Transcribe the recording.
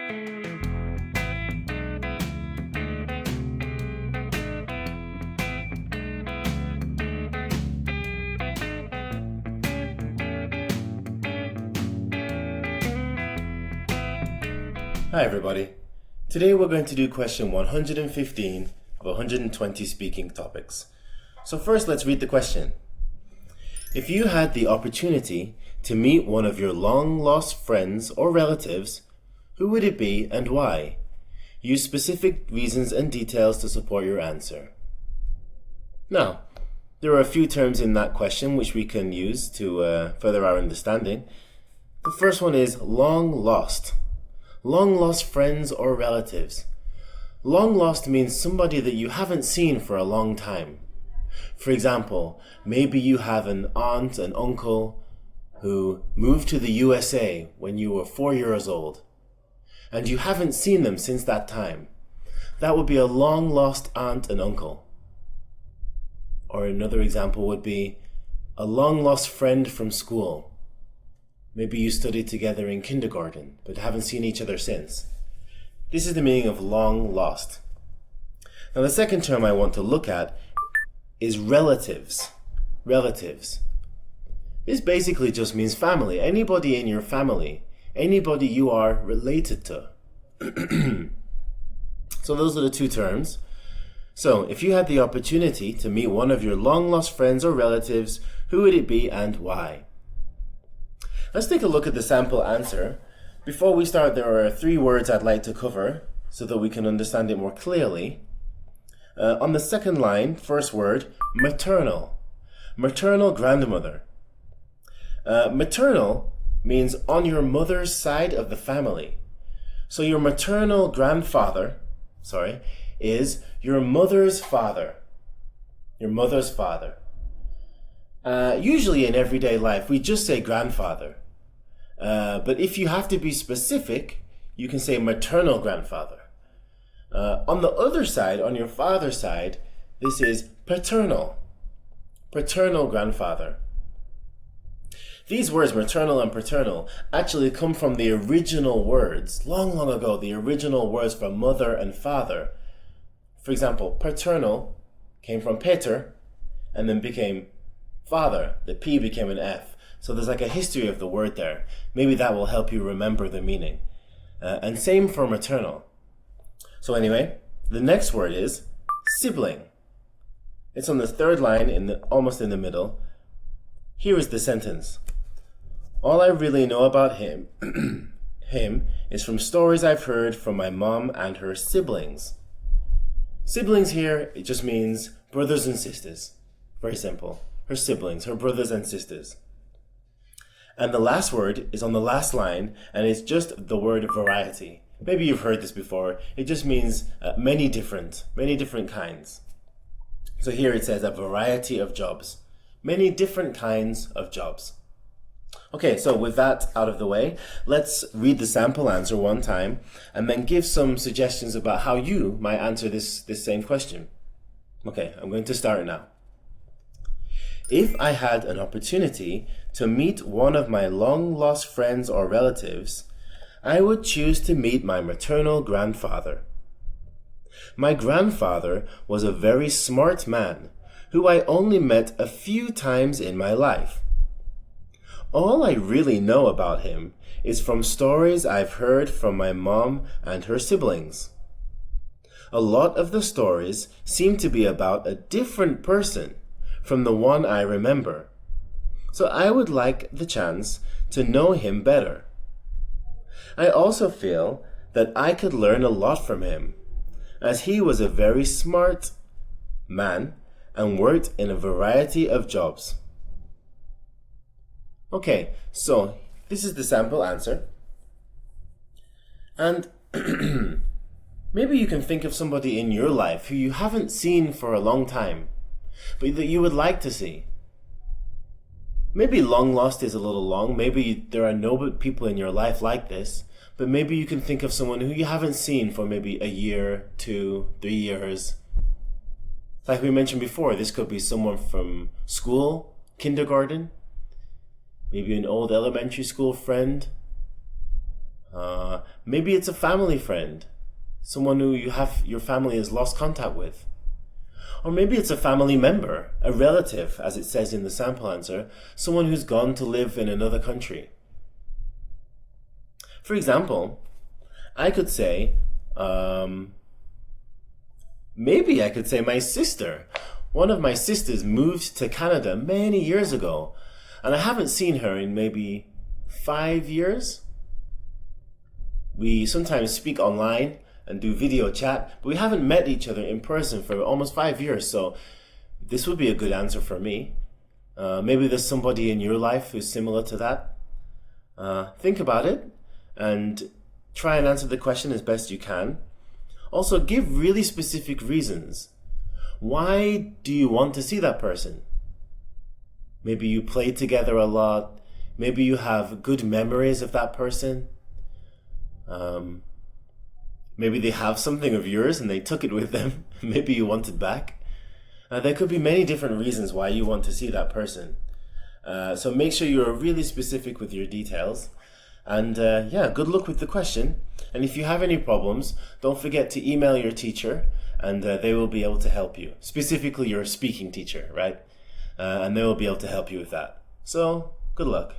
Hi everybody. Today we're going to do question 115 of 120 speaking topics. So first let's read the question. If you had the opportunity to meet one of your long-lost friends or relatives, who would it be and why? Use specific reasons and details to support your answer. Now, there are a few terms in that question which we can use to further our understanding. The first one is long-lost. Long-lost friends or relatives. Long-lost means somebody that you haven't seen for a long time. For example, maybe you have an aunt, an uncle who moved to the USA when you were 4 years old, and you haven't seen them since that time. That would be a long-lost aunt and uncle. Or another example would be a long-lost friend from school. Maybe you studied together in kindergarten, but haven't seen each other since. This is the meaning of long lost. Now the second term I want to look at is relatives. Relatives. This basically just means family. Anybody in your family. Anybody you are related to. So those are the two terms. So if you had the opportunity to meet one of your long lost friends or relatives, who would it be and why? Let's take a look at the sample answer. Before we start, there are 3 words I'd like to cover so that we can understand it more clearly. On the second line, first word, maternal. Maternal grandmother. Maternal means on your mother's side of the family. So your maternal grandfather, is your mother's father. Your mother's father. Usually in everyday life, we just say grandfather. But if you have to be specific, you can say maternal grandfather. On the other side, on your father's side, this is paternal. Paternal grandfather. These words, maternal and paternal, actually come from the original words, long, long ago, the original words for mother and father. For example, paternal came from pater and then became father. The P became an F. So there's like a history of the word there. Maybe that will help you remember the meaning. And same for maternal. So anyway, the next word is sibling. It's on the third line, almost in the middle. Here is the sentence. All I really know about him, is from stories I've heard from my mom and her siblings. Siblings here, it just means brothers and sisters. Very simple. Her siblings, her brothers and sisters. And the last word is on the last line, and it's just the word variety. Maybe you've heard this before. It just means many different kinds. So here it says a variety of jobs. Many different kinds of jobs. Okay, so with that out of the way, let's read the sample answer one time, and then give some suggestions about how you might answer this same question. Okay, I'm going to start now. If I had an opportunity to meet one of my long-lost friends or relatives, I would choose to meet my maternal grandfather. My grandfather was a very smart man who I only met a few times in my life. All I really know about him is from stories I've heard from my mom and her siblings. A lot of the stories seem to be about a different person from the one I remember. So I would like the chance to know him better. I also feel that I could learn a lot from him, as he was a very smart man and worked in a variety of jobs. Okay, so this is the sample answer. And maybe you can think of somebody in your life who you haven't seen for a long time, but that you would like to see. Maybe long lost is a little long. Maybe there are no people in your life like this, but maybe you can think of someone who you haven't seen for maybe a year, 2, 3 years. Like we mentioned before, this could be someone from school, kindergarten, maybe an old elementary school friend, Maybe it's a family friend, someone who your family has lost contact with. Or maybe it's a family member, a relative, as it says in the sample answer, someone who's gone to live in another country. For example, I could say, maybe I could say my sister. One of my sisters moved to Canada many years ago, and I haven't seen her in maybe 5 years. We sometimes speak online and do video chat, but we haven't met each other in person for almost 5 years, so this would be a good answer for me. Maybe there's somebody in your life who's similar to that. Think about it and try and answer the question as best you can. Also, give really specific reasons. Why do you want to see that person? Maybe you play together a lot. Maybe you have good memories of that person. Maybe they have something of yours and they took it with them. Maybe you want it back. There could be many different reasons why you want to see that person. So make sure you're really specific with your details. And good luck with the question. And if you have any problems, don't forget to email your teacher and they will be able to help you. Specifically your speaking teacher, right? And they will be able to help you with that. So, good luck.